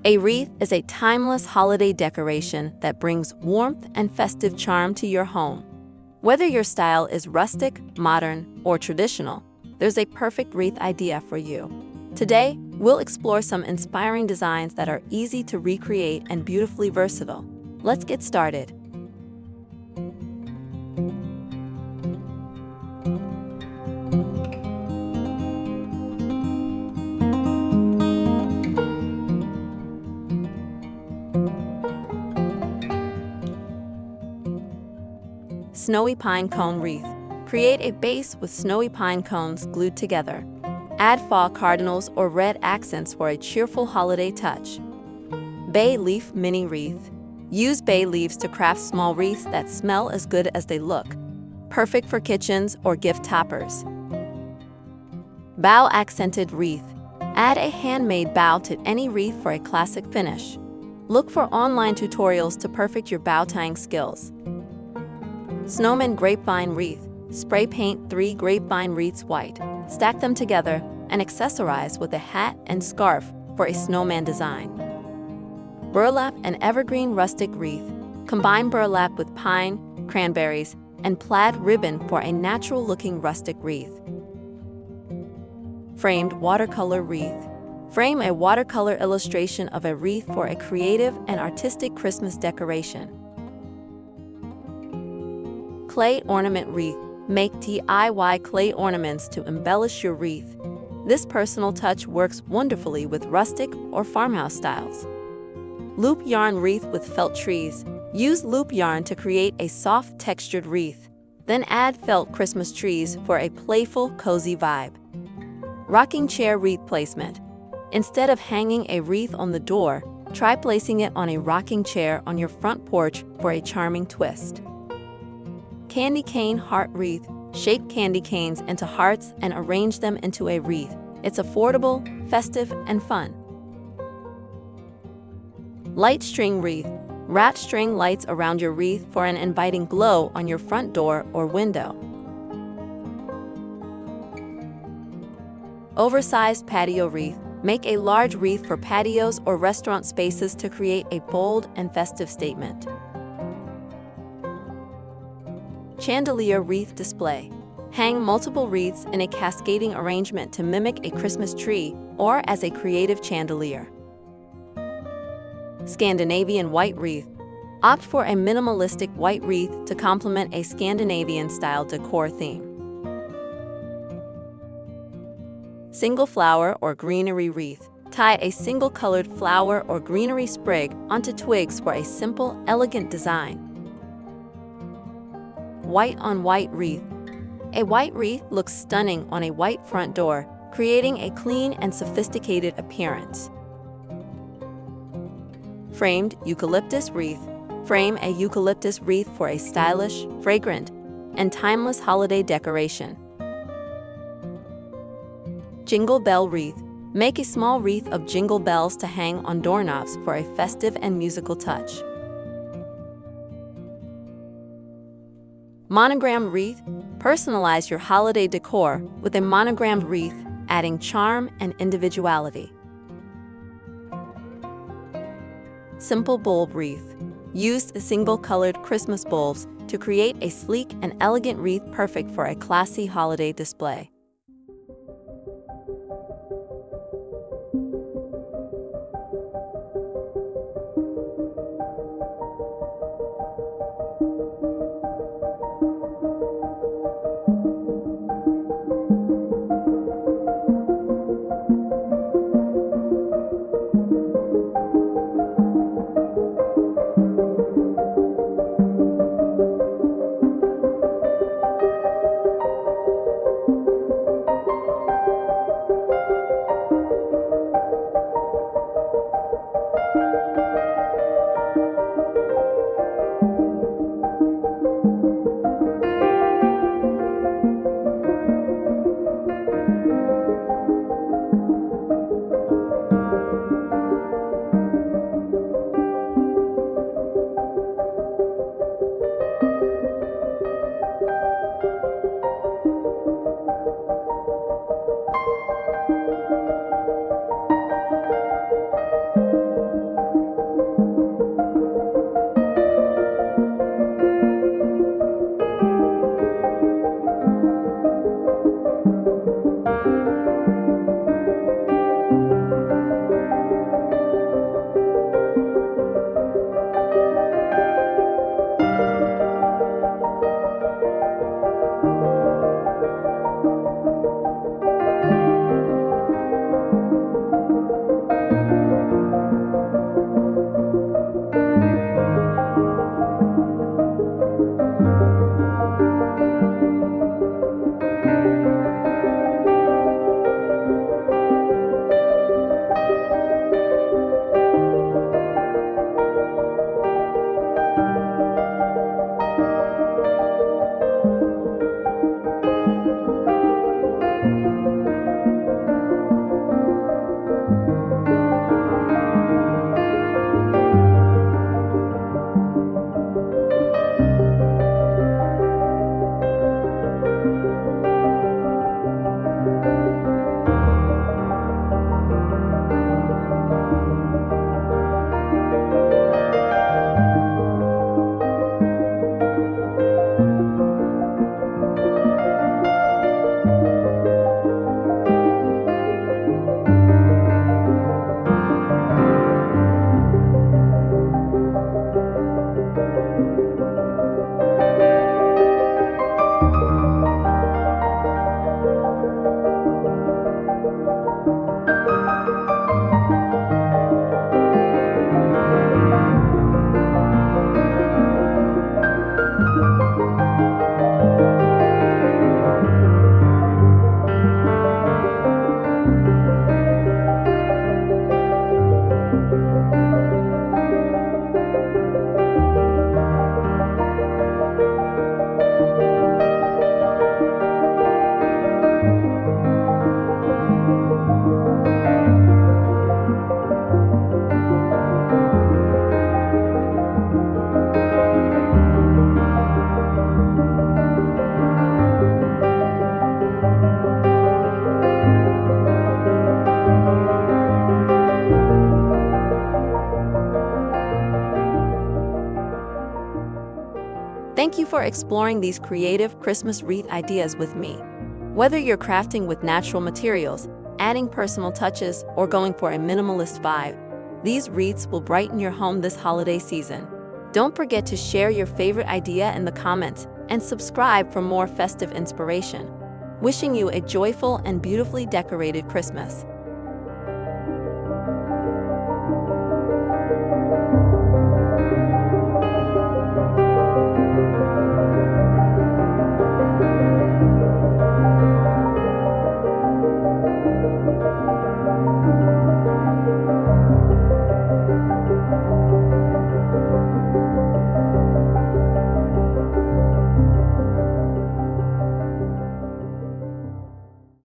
A wreath is a timeless holiday decoration that brings warmth and festive charm to your home. Whether your style is rustic, modern, or traditional, there's a perfect wreath idea for you. Today, we'll explore some inspiring designs that are easy to recreate and beautifully versatile. Let's get started. Snowy Pine Cone Wreath. Create a base with snowy pine cones glued together. Add fall cardinals or red accents for a cheerful holiday touch. Bay Leaf Mini Wreath. Use bay leaves to craft small wreaths that smell as good as they look. Perfect for kitchens or gift toppers. Bow Accented Wreath. Add a handmade bow to any wreath for a classic finish. Look for online tutorials to perfect your bow tying skills. Snowman Grapevine Wreath. Spray paint 3 grapevine wreaths white. Stack them together and accessorize with a hat and scarf for a snowman design. Burlap and Evergreen Rustic Wreath. Combine burlap with pine, cranberries, and plaid ribbon for a natural-looking rustic wreath. Framed Watercolor Wreath. Frame a watercolor illustration of a wreath for a creative and artistic Christmas decoration. Clay Ornament Wreath. Make DIY clay ornaments to embellish your wreath. This personal touch works wonderfully with rustic or farmhouse styles. Loop Yarn Wreath with Felt Trees. Use loop yarn to create a soft textured wreath. Then add felt Christmas trees for a playful, cozy vibe. Rocking Chair Wreath Placement. Instead of hanging a wreath on the door, try placing it on a rocking chair on your front porch for a charming twist. Candy Cane Heart Wreath. Shape candy canes into hearts and arrange them into a wreath. It's affordable, festive, and fun. Light String Wreath. Wrap string lights around your wreath for an inviting glow on your front door or window. Oversized Patio Wreath. Make a large wreath for patios or restaurant spaces to create a bold and festive statement. Chandelier Wreath Display. Hang multiple wreaths in a cascading arrangement to mimic a Christmas tree or as a creative chandelier. Scandinavian White Wreath. Opt for a minimalistic white wreath to complement a Scandinavian-style decor theme. Single Flower or Greenery Wreath. Tie a single-colored flower or greenery sprig onto twigs for a simple, elegant design. White on White Wreath. A white wreath looks stunning on a white front door, creating a clean and sophisticated appearance. Framed Eucalyptus Wreath. Frame a eucalyptus wreath for a stylish, fragrant, and timeless holiday decoration. Jingle Bell Wreath. Make a small wreath of jingle bells to hang on doorknobs for a festive and musical touch. Monogram Wreath. Personalize your holiday decor with a monogrammed wreath, adding charm and individuality. Simple Bulb Wreath. Use single-colored Christmas bulbs to create a sleek and elegant wreath perfect for a classy holiday display. Thank you for exploring these creative Christmas wreath ideas with me. Whether you're crafting with natural materials, adding personal touches, or going for a minimalist vibe, these wreaths will brighten your home this holiday season. Don't forget to share your favorite idea in the comments and subscribe for more festive inspiration. Wishing you a joyful and beautifully decorated Christmas.